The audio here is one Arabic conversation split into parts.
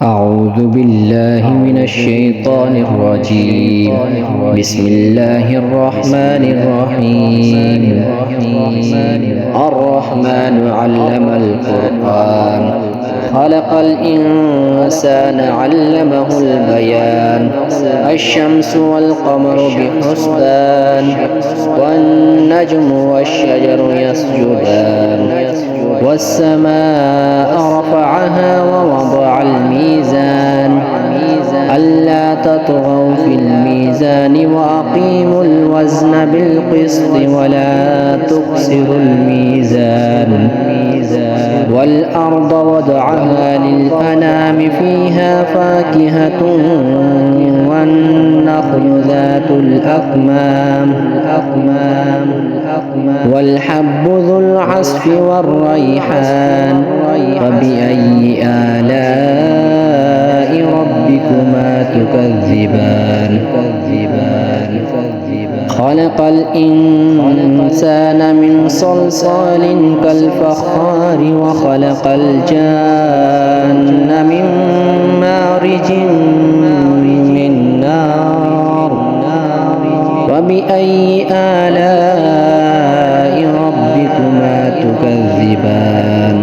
أعوذ بالله من الشيطان الرجيم. بسم الله الرحمن الرحيم. الرحمن علم القرآن، خلق الإنسان علمه البيان. الشمس والقمر بحسبان، والنجم والشجر يسجدان. والسماء رفعها ووضع الميزان، ألا تطغوا في الميزان وأقيموا الوزن بالقسط ولا تخسروا الميزان. والأرض وضعها للأنام، فيها فاكهة والنخل ذات الأكمام، والحب ذو العصف والريحان. فبأي آلاء ربكما تكذبان؟ خلق الإنسان من صلصال كالفخار، وخلق الجان من مارج من نار. وبأي آلاء ربكما تكذبان؟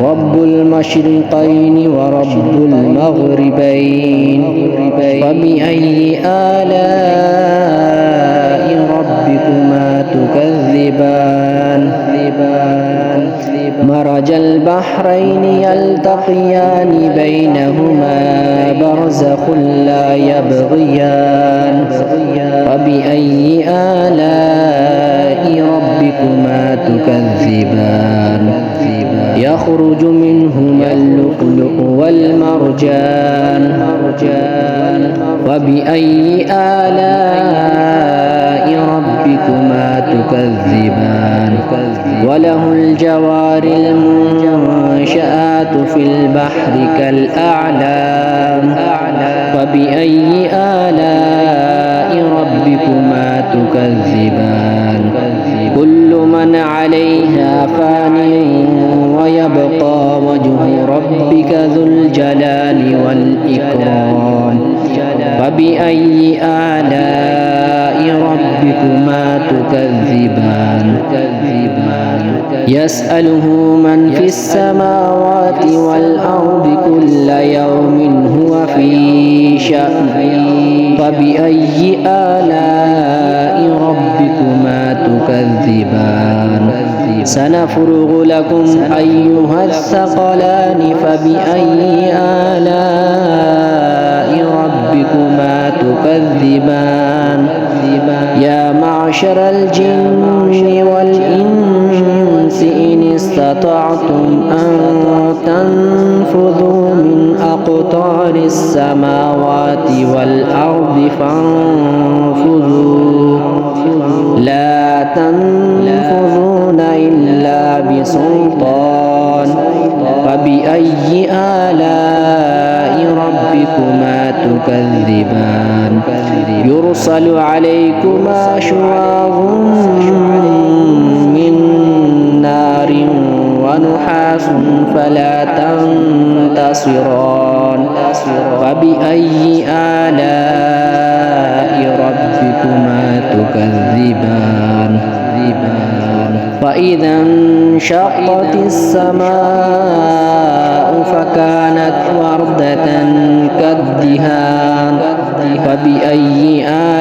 رب المشرقين ورب المغربين. فبأي آلاء ربكما تكذبان؟ مرج البحرين يلتقيان، بينهما برزخ لا يبغيان. فبأي آلاء ربكما تكذبان؟ يخرج منهما اللؤلؤ والمرجان. وبأي آلاء ربكما تكذبان؟ وله الجوار المنشآت في البحر كالأعلام. فبأي آلاء ربكما تكذبان؟ كل من عليها فان، ويبقى وجه ربك ذو الجلال والإكرام. فبأي آلاء ربكما تكذبان؟ يسأله من في السماوات والأرض كل يوم هو في شأن. فبأي آلاء ربكما تكذبان؟ سنفرغ لكم أيها الثقلان. فبأي آلاء ربكما تكذبان؟ يا معشر الجن والإنس إن استطعتم أن تنفذوا من أقطار السماوات والأرض فانفذوا، لا تنفذون إلا بسلطان. فبأي آلاء ربكما تكذبان؟ يرسل عليكما شواظ من نار ونحاس فلا تنتصران. فبأي آلاء ربكما تكذبان؟ فإذا انشقت السماء فكانت وردة كالدهان. فبأي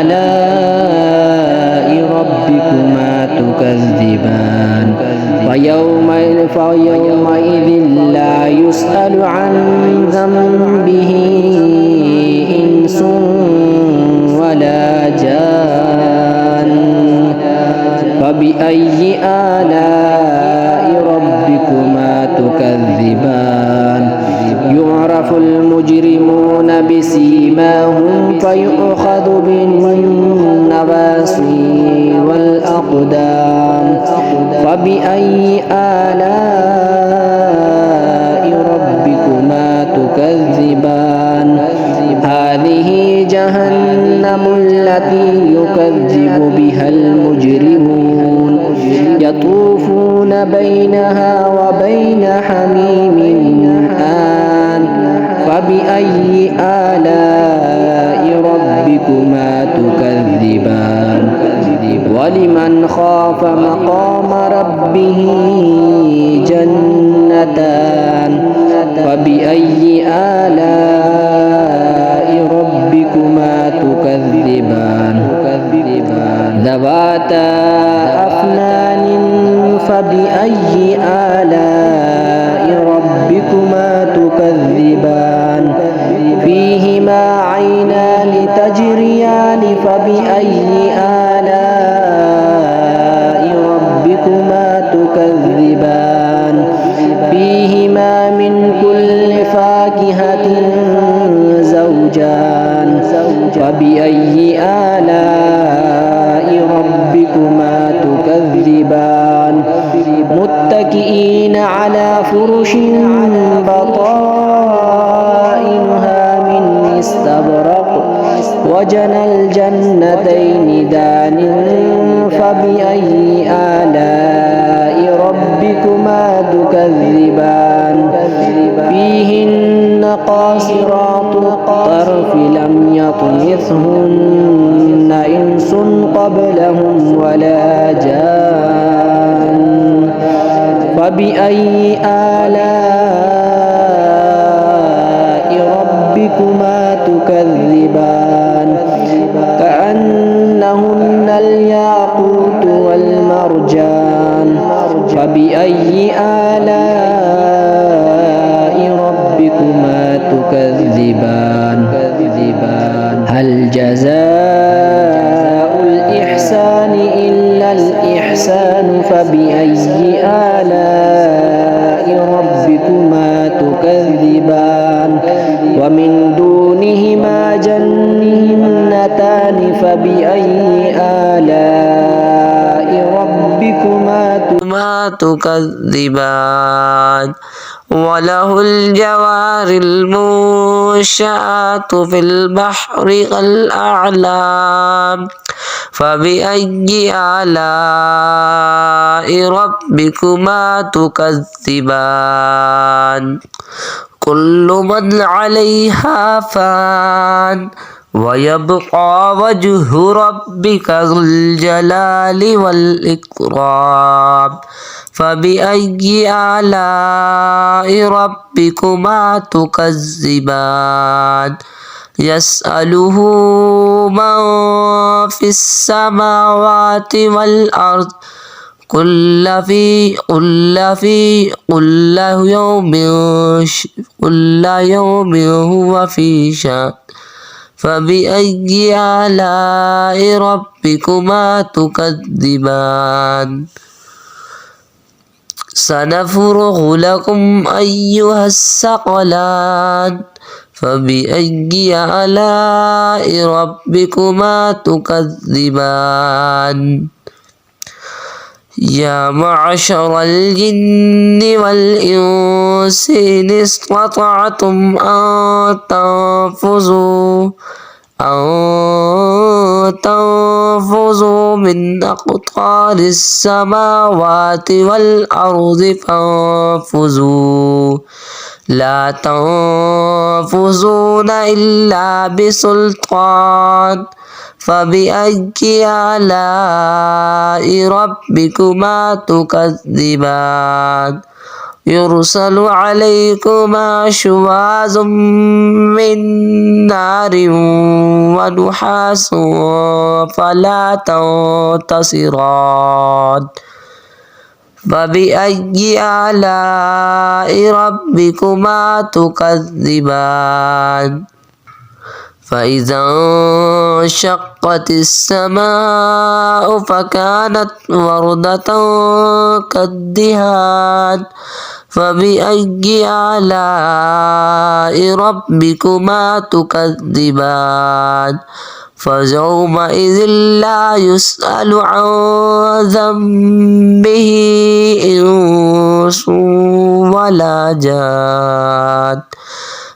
آلاء ربكما تكذبان؟ فيومئذ لا يسأل عن ذنبه إنس ولا جان. فبأي آلاء ربكما تكذبان؟ يعرف المجرمون بسيماهم، فيؤخذ بالنواصي والأقدام. فبأي آلاء ربكما تكذبان؟ هذه جهنم التي يكذب بها المجرمون. يطوفون فبأي آلاء ربكما تكذبان ولمن خاف مقام ربه جنتان فبأي آلاء ربكما تكذبان ذواتا أفنان فبأي آلاء ربكما تكذبان فيهما عينان تجريان فبأي آلاء ربكما تكذبان فيهما من كل فاكهة زوجان فبأي آلاء ربكما تكذبان متكئين على فرش بطائنها من استبرق وجنى الجنتين دان فبأي آلاء ربكما تكذبان فيهن قاصرات الطرف لم يطمثهن إنس قبلهم ولا جان فبأي آلاء ربكما تكذبان كأنهن الياقوت والمرجان فبأي آلاء ربكما تكذبان هل جزاء الإحسان إلا الإحسان فبأي آلاء ربكما تكذبان ومن دونهما جنتان فبأي آلاء ربكما تكذبان وله الجوار المنشآت في البحر كالأعلام فبأي آلاء ربكما تكذبان كل من عليها فان ويبقى وجه ربك ذو الجلال والإكرام فبأي آلاء ربكما تكذبان يسأله من في السماوات والأرض كل يوم هو في شأن فبأي آلاء ربكما تكذبان سنفرغ لكم أيها الثقلان فبأي آلاء ربكما تكذبان يا معشر الجن والإنس إن استطعتم أن تنفذوا من أقطار السماوات والأرض فانفذوا لا تنفذون إلا بسلطان فبأي آلاء ربكما تكذبان يرسل عليكما شواظ من نار ونحاس فلا تنتصران فبأي آلاء ربكما تكذبان فإذا انشقت السماء فكانت وردة كالدهان فبأي آلاء ربكما تكذبان فيومئذ لا يسأل عن ذنبه إنس ولا جان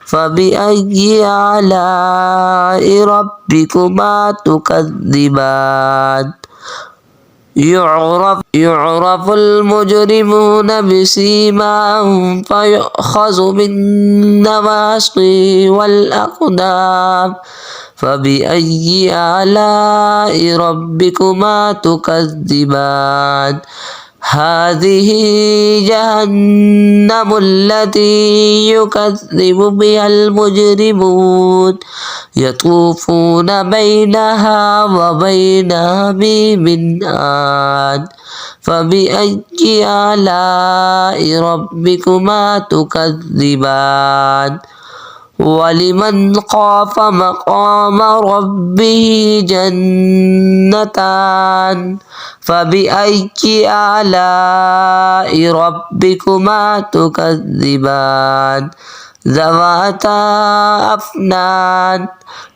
فبأي آلاء ربكما تكذبان يعرف المجرمون بسيماهم فيؤخذ بالنواصي والأقدام فبأي آلاء ربكما تكذبان هذه جهنم التي يكذب بها المجرمون يطوفون بينها وبين حميم آن فبأي آلاء ربكما تكذبان ولمن خاف مقام ربه جنتان فبأي آلاء ربكما تكذبان ذواتا أفنان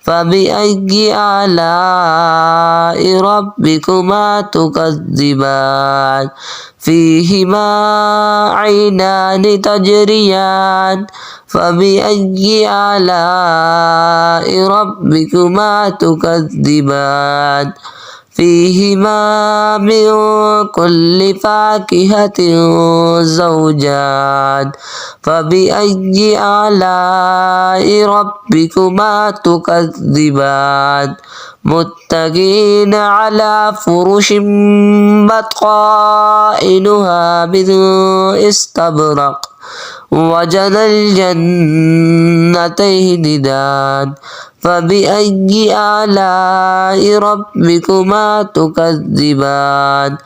فبأي آلاء ربكما تكذبان فيهما عينان تجريان فبأي آلاء ربكما تكذبان فيهما من كل فاكهة زوجان فبأي آلاء ربكما تكذبان متكئين على فرش بطائنها من استبرق وجنى الجنتين دان فبأي آلاء ربكما تكذبان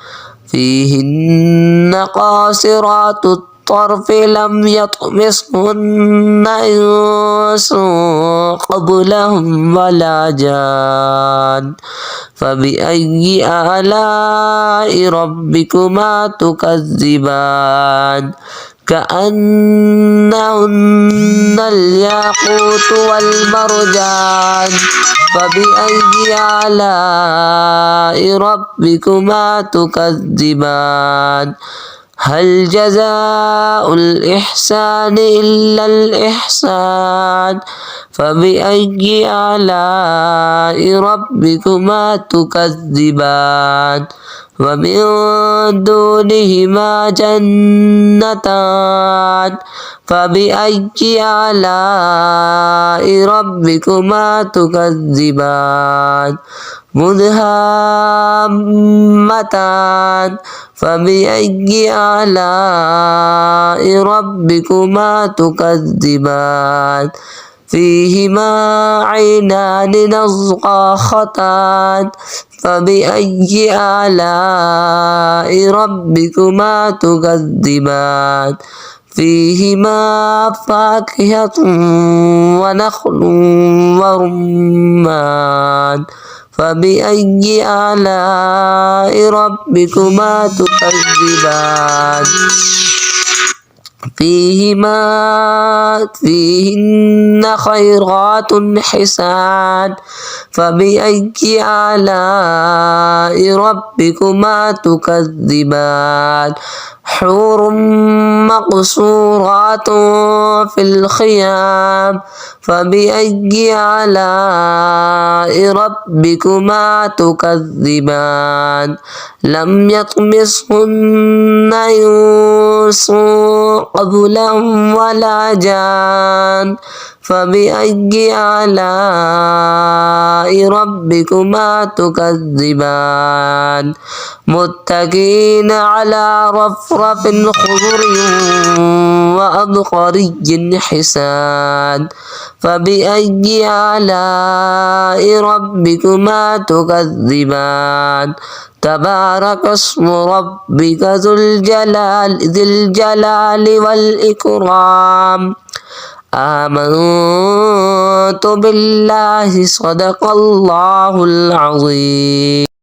فيهن قاصرات الطرف لم يطمثهن إنس قبلهم ولا جان فبأي آلاء ربكما تكذبان كأنهن الياقوت والمرجان فبأي آلاء ربكما تكذبان هل جزاء الإحسان إلا الإحسان فبأي آلاء ربكما تكذبان ومن دونهما جنتان فبأي آلاء ربكما تكذبان مدهامتان فبأي آلاء ربكما تكذبان فيهما عينان نضاختان فبأي آلاء ربكما تكذبان فيهما فاكهة ونخل ورمان فبأي آلاء ربكما تكذبان فيهن خيرات حسان فبأي آلاء ربكما تكذبان حور مقصورات في الخيام فبأي آلاء ربكما تكذبان لم يطمثهن إنس قبلهم ولا جان فبأي آلاء ربكما تكذبان متكئين على رفرف خضر وأبقري حسان فبأي آلاء ربكما تكذبان تبارك اسم ربك ذو الجلال والإكرام آمنت بالله صدق الله العظيم.